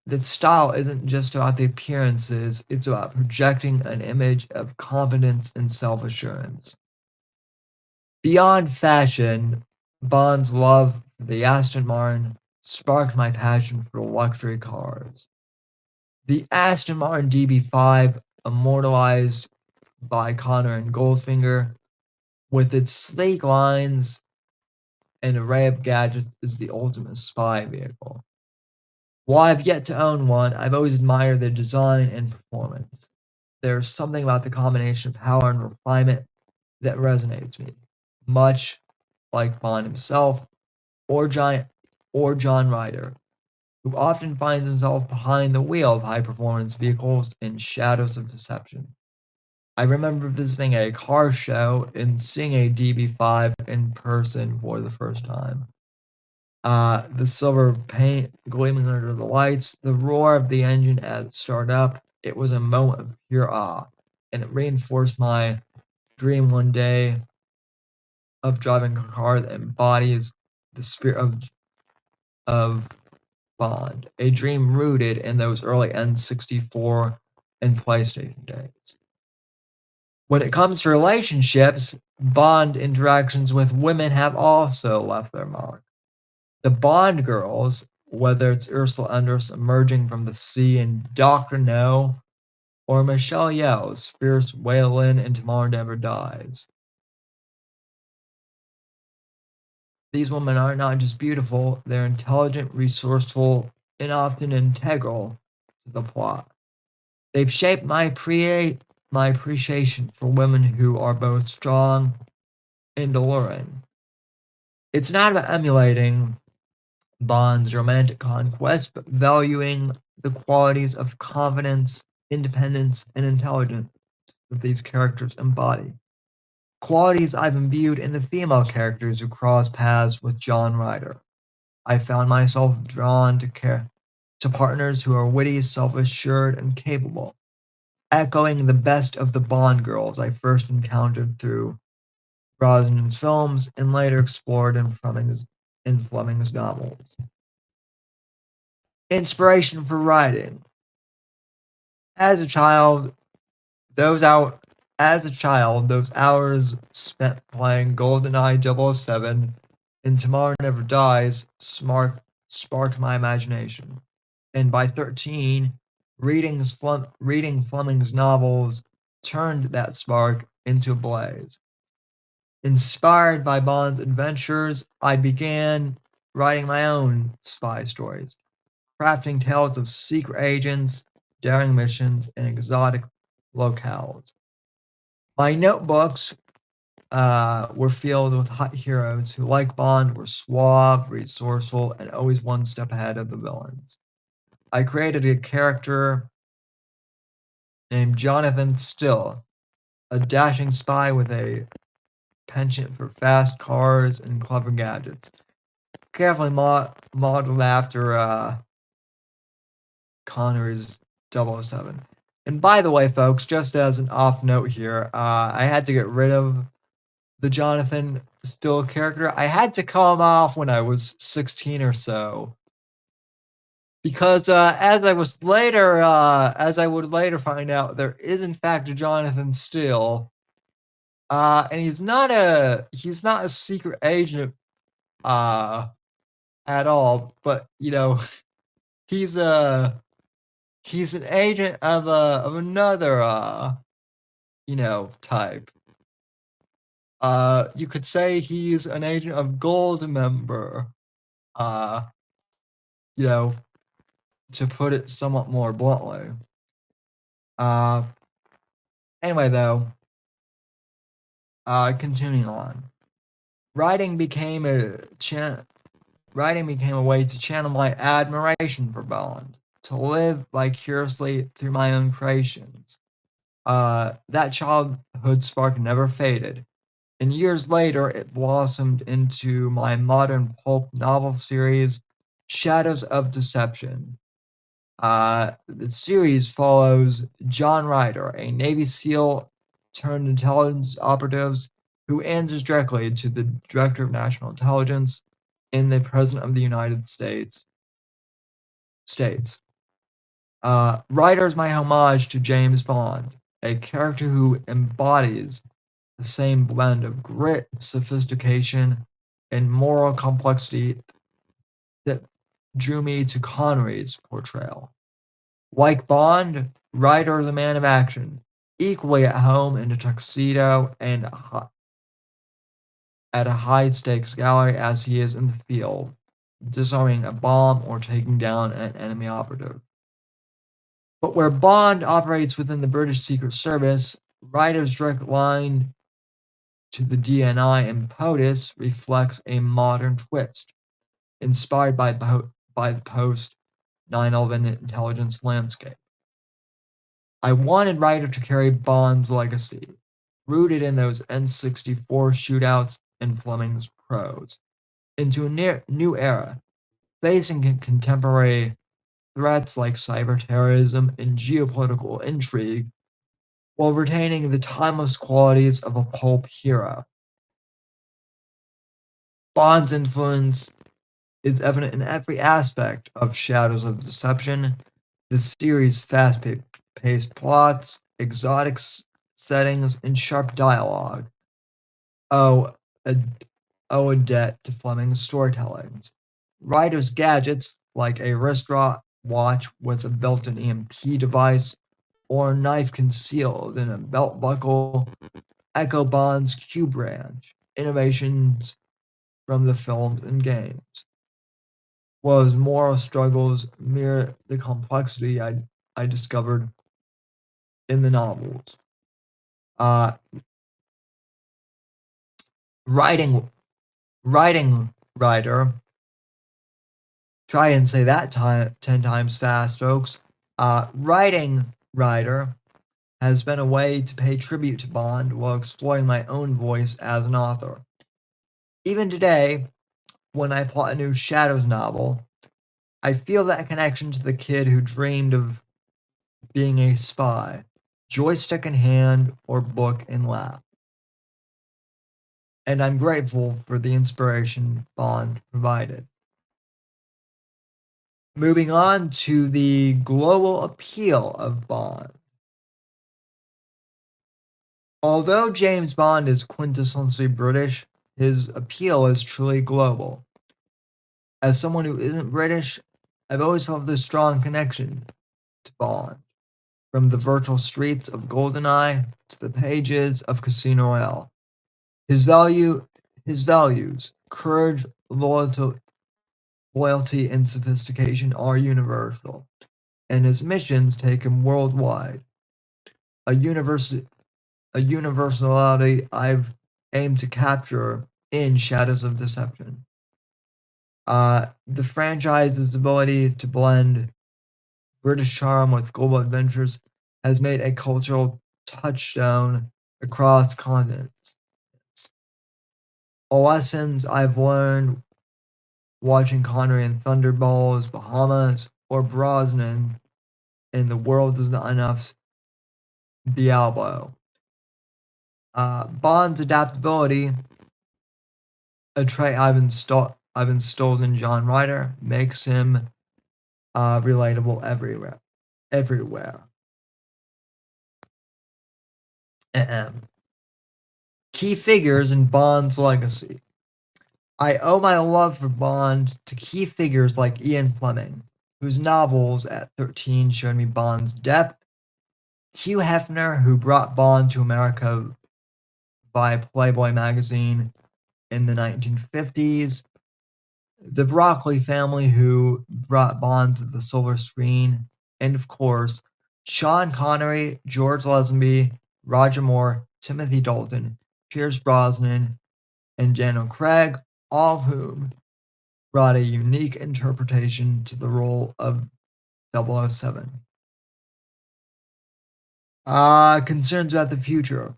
that style isn't just about the appearances, it's about projecting an image of confidence and self-assurance. Beyond fashion, Bond's love for the Aston Martin sparked my passion for luxury cars. The Aston Martin DB5, immortalized by Connor and Goldfinger, with its sleek lines and array of gadgets, is the ultimate spy vehicle. While I've yet to own one, I've always admired their design and performance. There's something about the combination of power and refinement that resonates with me, much like Bond himself or John Ryder, who often finds himself behind the wheel of high-performance vehicles in shadows of deception. I remember visiting a car show and seeing a DB5 in person for the first time. The silver paint gleaming under the lights, the roar of the engine as it started up, it was a moment of pure awe, and it reinforced my dream one day of driving a car that embodies the spirit of Bond, a dream rooted in those early N64 and PlayStation days. When it comes to relationships, Bond interactions with women have also left their mark. The Bond girls, whether it's Ursula Andress emerging from the sea in Doctor No, or Michelle Yeoh's fierce Waylon in Tomorrow Never Dies. These women are not just beautiful, they're intelligent, resourceful, and often integral to the plot. They've shaped my appreciation for women who are both strong and alluring. It's not about emulating Bond's romantic conquest, but valuing the qualities of confidence, independence, and intelligence that these characters embody. Qualities I've imbued in the female characters who cross paths with John Ryder. I found myself drawn to partners who are witty, self-assured, and capable, echoing the best of the Bond girls I first encountered through Brosnan's films and later explored in Fleming's novels. Inspiration for writing. As a child, those hours spent playing GoldenEye 007 and Tomorrow Never Dies sparked my imagination. And by 13, reading Fleming's novels turned that spark into a blaze. Inspired by Bond's adventures, I began writing my own spy stories, crafting tales of secret agents, daring missions, and exotic locales. My notebooks were filled with hot heroes who, like Bond, were suave, resourceful, and always one step ahead of the villains. I created a character named Jonathan Still, a dashing spy with a penchant for fast cars and clever gadgets, carefully modeled after Connery's 007. And by the way, folks, just as an off note here, I had to get rid of the Jonathan Still character. I had to call him off when I was 16 or so. Because as I would later find out, there is in fact a Jonathan Still, and he's not a secret agent at all. But he's an agent of another type. You could say he's an agent of Goldmember. To put it somewhat more bluntly. Anyway, though, continuing on. Writing became a way to channel my admiration for Bond, to live vicariously through my own creations. That childhood spark never faded, and years later it blossomed into my modern pulp novel series, Shadows of Deception. The series follows John Ryder, a Navy SEAL turned intelligence operative who answers directly to the Director of National Intelligence and the President of the United States. Writer is my homage to James Bond, a character who embodies the same blend of grit, sophistication, and moral complexity that drew me to Connery's portrayal. Like Bond, Ryder is a man of action, equally at home in a tuxedo and at a high stakes gallery as he is in the field, disarming a bomb or taking down an enemy operative. But where Bond operates within the British Secret Service, Ryder's direct line to the DNI and POTUS reflects a modern twist, inspired by the post 9/11 intelligence landscape. I wanted Ryder to carry Bond's legacy, rooted in those N64 shootouts and Fleming's prose, into a new era, facing contemporary threats like cyber terrorism and geopolitical intrigue, while retaining the timeless qualities of a pulp hero. Bond's influence is evident in every aspect of Shadows of Deception. The series' fast-paced plots, exotic settings, and sharp dialogue owe a debt to Fleming's storytelling. Ryder's gadgets, like a wristwatch with a built-in EMP device or a knife concealed in a belt buckle, echo Bond's Q branch innovations from the films and games, while his moral struggles mirror the complexity I discovered in the novels. Uh, writing Ryder, try and say that 10 times fast, folks. Writing Ryder has been a way to pay tribute to Bond while exploring my own voice as an author. Even today, when I plot a new Shadows novel, I feel that connection to the kid who dreamed of being a spy, joystick in hand or book in lap. And I'm grateful for the inspiration Bond provided. Moving on to the global appeal of Bond. Although James Bond is quintessentially British, his appeal is truly global. As someone who isn't British, I've always felt this strong connection to Bond, from the virtual streets of GoldenEye to the pages of Casino Royale. His values, courage, loyalty, and sophistication are universal, and his missions take him worldwide. A universality I've aimed to capture in Shadows of Deception. The franchise's ability to blend British charm with global adventures has made a cultural touchstone across continents. Lessons I've learned watching Connery in Thunderballs, Bahamas, or Brosnan in The World Is Not Enough, Diablo. Bond's adaptability, a trait I've installed in John Ryder, makes him relatable everywhere. Key figures in Bond's legacy. I owe my love for Bond to key figures like Ian Fleming, whose novels at 13 showed me Bond's depth, Hugh Hefner, who brought Bond to America by Playboy magazine in the 1950s, the Broccoli family, who brought Bond to the silver screen, and of course, Sean Connery, George Lazenby, Roger Moore, Timothy Dalton, Pierce Brosnan, and Daniel Craig, all of whom brought a unique interpretation to the role of 007. Concerns about the future.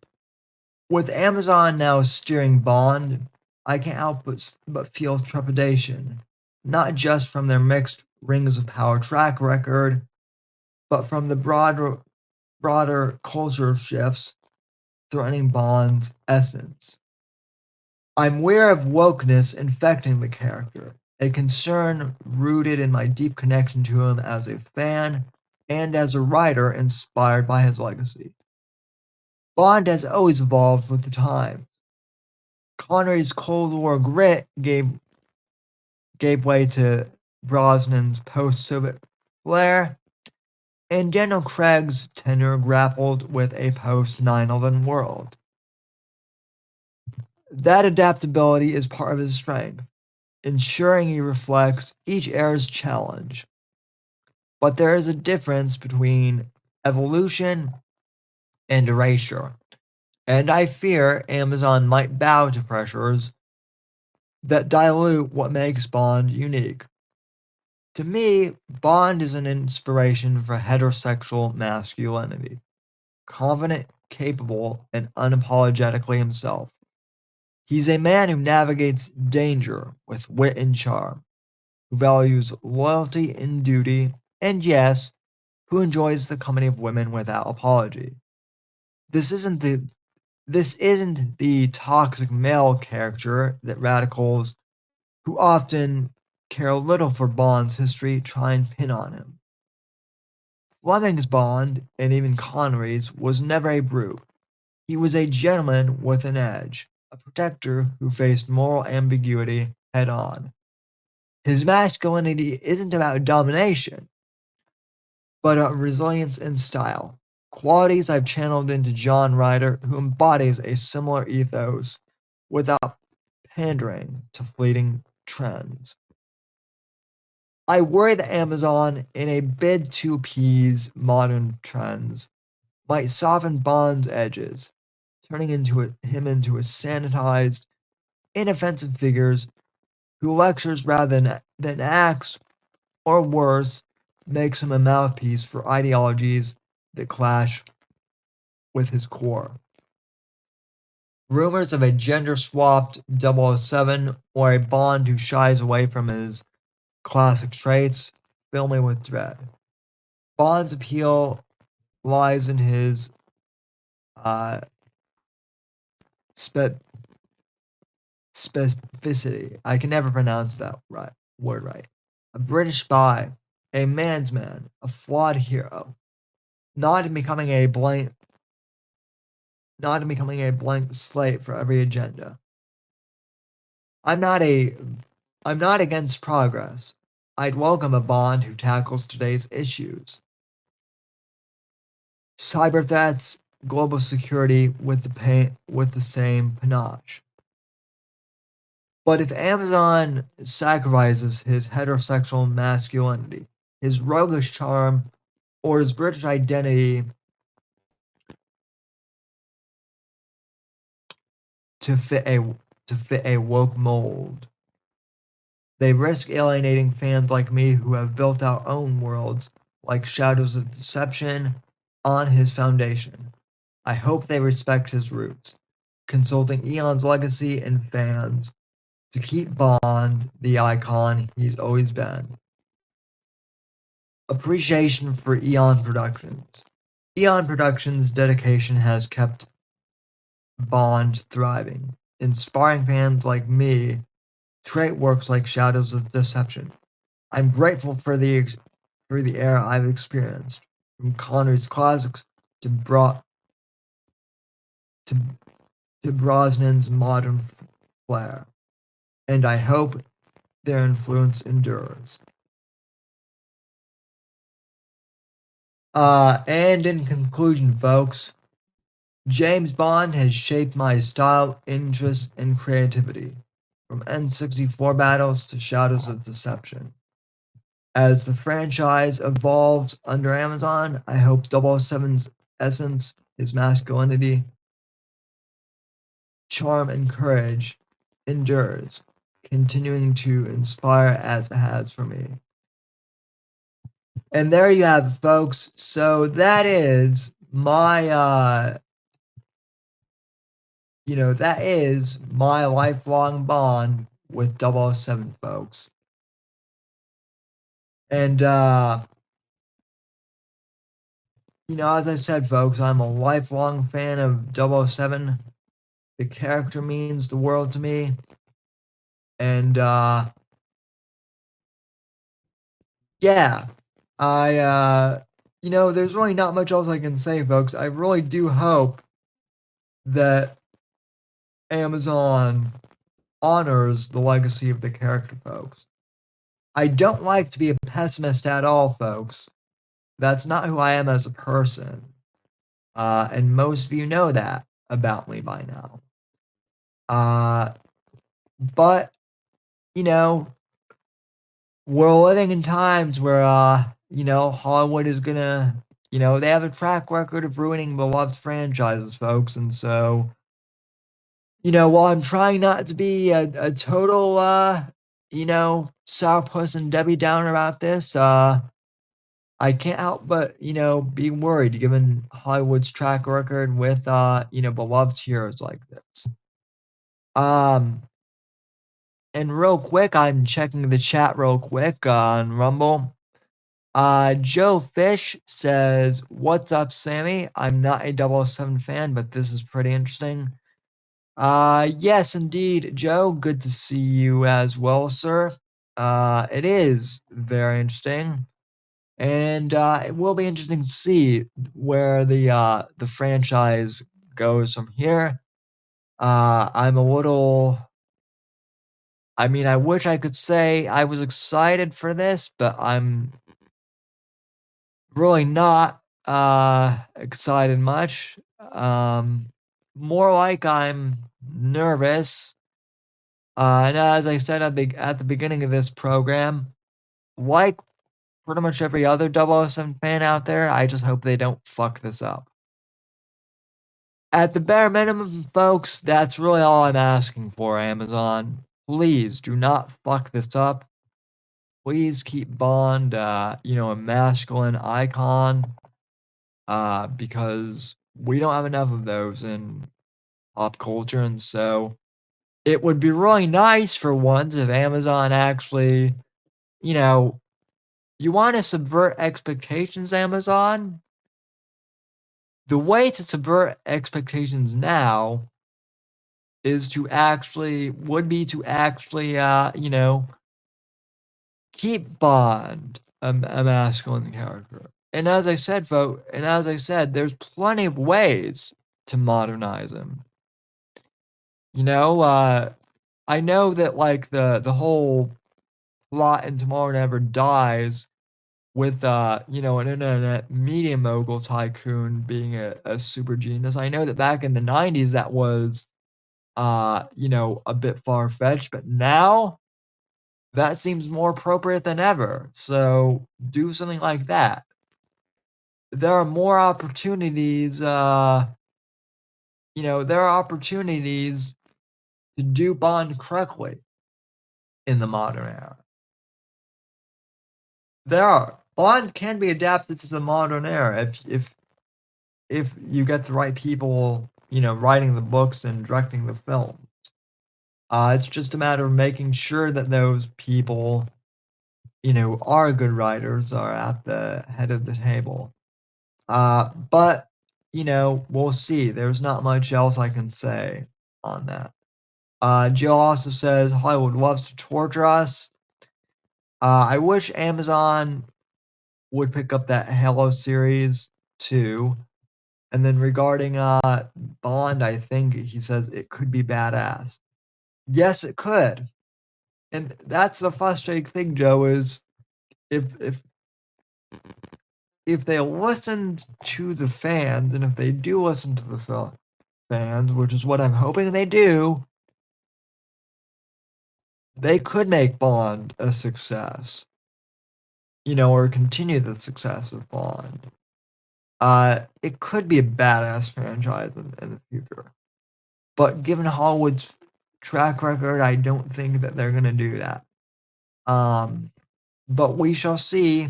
With Amazon now steering Bond, I can't help but feel trepidation, not just from their mixed Rings of Power track record, but from the broader cultural shifts threatening Bond's essence. I'm aware of wokeness infecting the character, a concern rooted in my deep connection to him as a fan, and as a writer inspired by his legacy. Bond has always evolved with the time. Connery's Cold War grit gave way to Brosnan's post-Soviet flair, and Daniel Craig's tenure grappled with a post-9/11 world. That adaptability is part of his strength, ensuring he reflects each era's challenge. But there is a difference between evolution and erasure, and I fear Amazon might bow to pressures that dilute what makes Bond unique. To me, Bond is an inspiration for heterosexual masculinity, confident, capable, and unapologetically himself. He's a man who navigates danger with wit and charm, who values loyalty and duty, and yes, who enjoys the company of women without apology. This isn't the toxic male character that radicals who often care little for Bond's history try and pin on him. Fleming's Bond, and even Connery's, was never a brute. He was a gentleman with an edge, a protector who faced moral ambiguity head on. His masculinity isn't about domination, but about resilience and style, qualities I've channeled into John Ryder, who embodies a similar ethos without pandering to fleeting trends. I worry that Amazon, in a bid to appease modern trends, might soften Bond's edges, turning him into a sanitized, inoffensive figure who lectures rather than acts, or worse, makes him a mouthpiece for ideologies that clash with his core. Rumors of a gender-swapped 007 or a Bond who shies away from his classic traits fill me with dread. Bond's appeal lies in his specificity. I can never pronounce that word right. A British spy, a man's man, a flawed hero, not in becoming a blank slate for every agenda. I'm not against progress. I'd welcome a Bond who tackles today's issues. Cyber threats, global security with the same panache. But if Amazon sacrifices his heterosexual masculinity, his roguish charm, or his British identity to fit a woke mold, they risk alienating fans like me who have built our own worlds like Shadows of Deception on his foundation. I hope they respect his roots, consulting Eon's legacy and fans to keep Bond the icon he's always been. Appreciation for Eon Productions. Eon Productions' dedication has kept Bond thriving, inspiring fans like me to create works like Shadows of Deception. I'm grateful for the era I've experienced, from Connery's classics to Brosnan's modern flair, and I hope their influence endures. And in conclusion, folks, James Bond has shaped my style, interest, and creativity, from N64 battles to Shadows of Deception. As the franchise evolves under Amazon, I hope 007's essence, his masculinity, charm, and courage endures, continuing to inspire as it has for me. And there you have it, folks. So that is my that is my lifelong bond with 007, folks. And as I said, folks, I'm a lifelong fan of 007. The character means the world to me. And yeah, I there's really not much else I can say, folks. I really do hope that Amazon honors the legacy of the character, folks. I don't like to be a pessimist at all, folks. That's not who I am as a person. And most of you know that about me by now. But, you know, we're living in times where, Hollywood is gonna, they have a track record of ruining beloved franchises, folks. And so, while I'm trying not to be a total, sourpuss and Debbie Downer about this, I can't help but, be worried given Hollywood's track record with, beloved heroes like this. Um, and real quick, I'm checking the chat real quick on Rumble. Joe Fish says, "What's up, Sammy? I'm not a 007 fan, but this is pretty interesting." Yes, indeed, Joe. Good to see you as well, sir. It is very interesting. And it will be interesting to see where the franchise goes from here. I'm a little. I mean, I wish I could say I was excited for this, but I'm really not excited much. More like I'm nervous. And as I said at the beginning of this program, like pretty much every other 007 fan out there, I just hope they don't fuck this up. At the bare minimum, folks, that's really all I'm asking for, Amazon. Please do not fuck this up. Please keep Bond, a masculine icon, because we don't have enough of those in pop culture, and so it would be really nice for once if Amazon actually, you want to subvert expectations, Amazon? The way to subvert expectations now would be to actually, keep Bond a masculine character. And as I said, there's plenty of ways to modernize him. I know that like the whole plot in Tomorrow Never Dies with an internet media mogul tycoon being a super genius. I know that back in the 90s that was a bit far fetched, but now that seems more appropriate than ever. So do something like that. There are more opportunities, to do Bond correctly in the modern era. Bond can be adapted to the modern era if you get the right people, writing the books and directing the films. It's just a matter of making sure that those people, are good writers, are at the head of the table. But, we'll see. There's not much else I can say on that. Jill also says Hollywood loves to torture us. I wish Amazon would pick up that Halo series too. And then regarding Bond, I think he says it could be badass. Yes, it could. And that's the frustrating thing, Joe, is if they listened to the fans, and if they do listen to the fans, which is what I'm hoping they do, they could make Bond a success. Or continue the success of Bond. It could be a badass franchise in the future. But given Hollywood's track record, I don't think that they're gonna do that. But we shall see.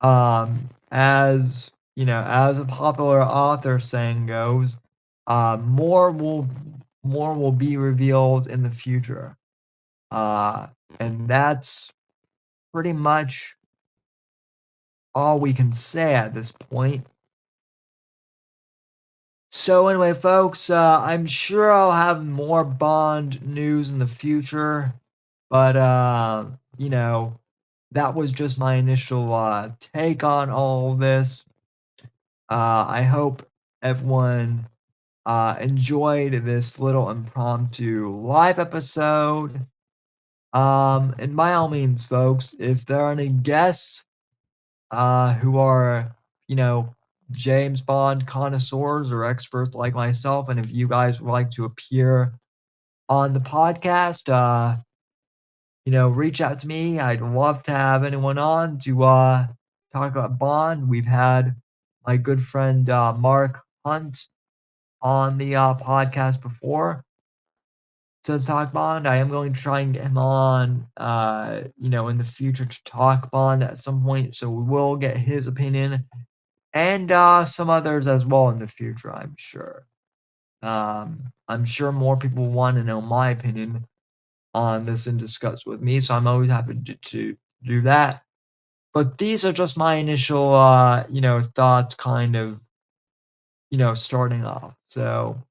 As as a popular author saying goes, more will be revealed in the future. And that's pretty much all we can say at this point. So anyway, folks, I'm sure I'll have more Bond news in the future, but that was just my initial take on all of this. I hope everyone enjoyed this little impromptu live episode. And by all means, folks, if there are any guests who are, James Bond connoisseurs or experts like myself, and if you guys would like to appear on the podcast, reach out to me. I'd love to have anyone on to talk about Bond. We've had my good friend Mark Hunt on the podcast before to talk Bond. I am going to try and get him on, in the future to talk Bond at some point. So we will get his opinion and some others as well in the future, I'm sure. I'm sure more people want to know my opinion on this and discuss with me. So I'm always happy to do that. But these are just my initial, thoughts kind of, starting off. So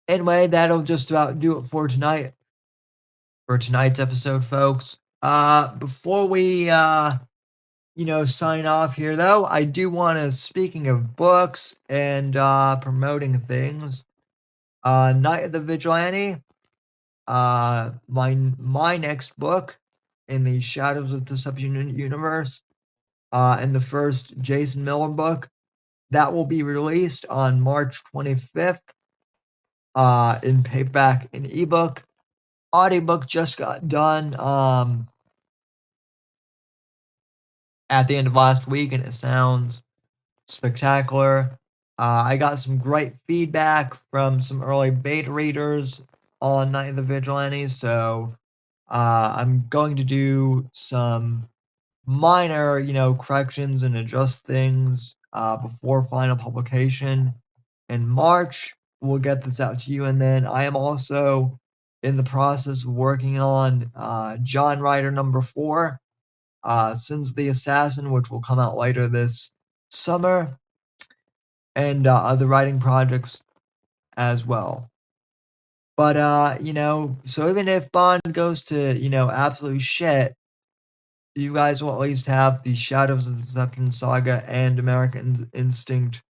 anyway, that'll just about do it for tonight. For tonight's episode, folks. Before we, sign off here, though, I do want to, speaking of books and promoting things, Night of the Vigilante, my next book in the Shadows of Deception universe, and the first Jason Miller book, that will be released on March 25th, in paperback and ebook. Audiobook just got done at the end of last week, and it sounds spectacular. I got some great feedback from some early beta readers on Night of the Vigilante, so I'm going to do some minor, corrections and adjust things before final publication in March. We'll get this out to you, and then I am also in the process of working on John Rider number 4, Sins of the Assassin, which will come out later this summer, and other writing projects as well. But, so even if Bond goes to, absolute shit, you guys will at least have the Shadows of Deception saga and American Instinct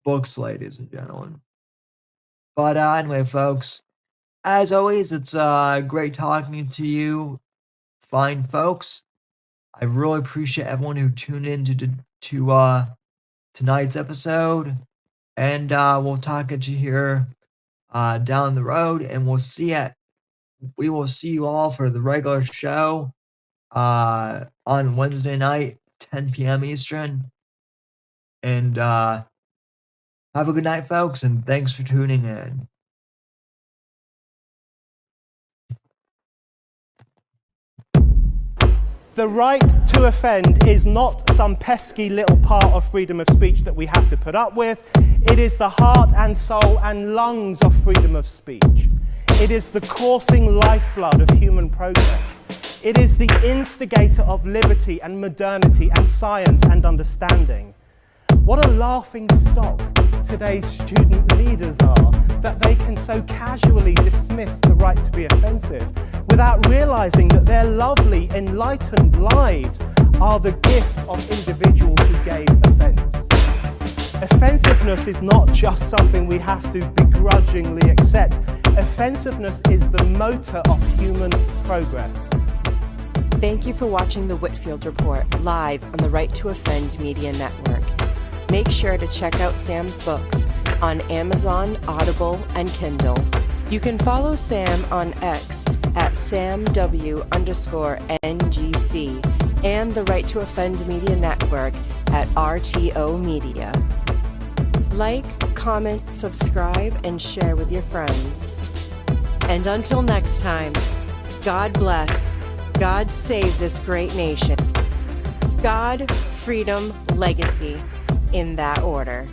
books, ladies and gentlemen. But anyway, folks, as always, it's great talking to you, fine folks. I really appreciate everyone who tuned in to tonight's episode, and we'll talk at you here down the road, and we will see you all for the regular show on Wednesday night, 10 p.m. Eastern. And have a good night, folks, and thanks for tuning in. The right to offend is not some pesky little part of freedom of speech that we have to put up with. It is the heart and soul and lungs of freedom of speech. It is the coursing lifeblood of human progress. It is the instigator of liberty and modernity and science and understanding. What a laughing stock today's student leaders are, that they can so casually dismiss the right to be offensive without realizing that their lovely, enlightened lives are the gift of individuals who gave offense. Offensiveness is not just something we have to begrudgingly accept. Offensiveness is the motor of human progress. Thank you for watching the Whitfield Report live on the Right to Offend Media Network. Make sure to check out Sam's books on Amazon, Audible, and Kindle. You can follow Sam on X at SamW_NGC and the Right to Offend Media Network at RTO Media. Like, comment, subscribe, and share with your friends. And until next time, God bless, God save this great nation. God, freedom, legacy, in that order.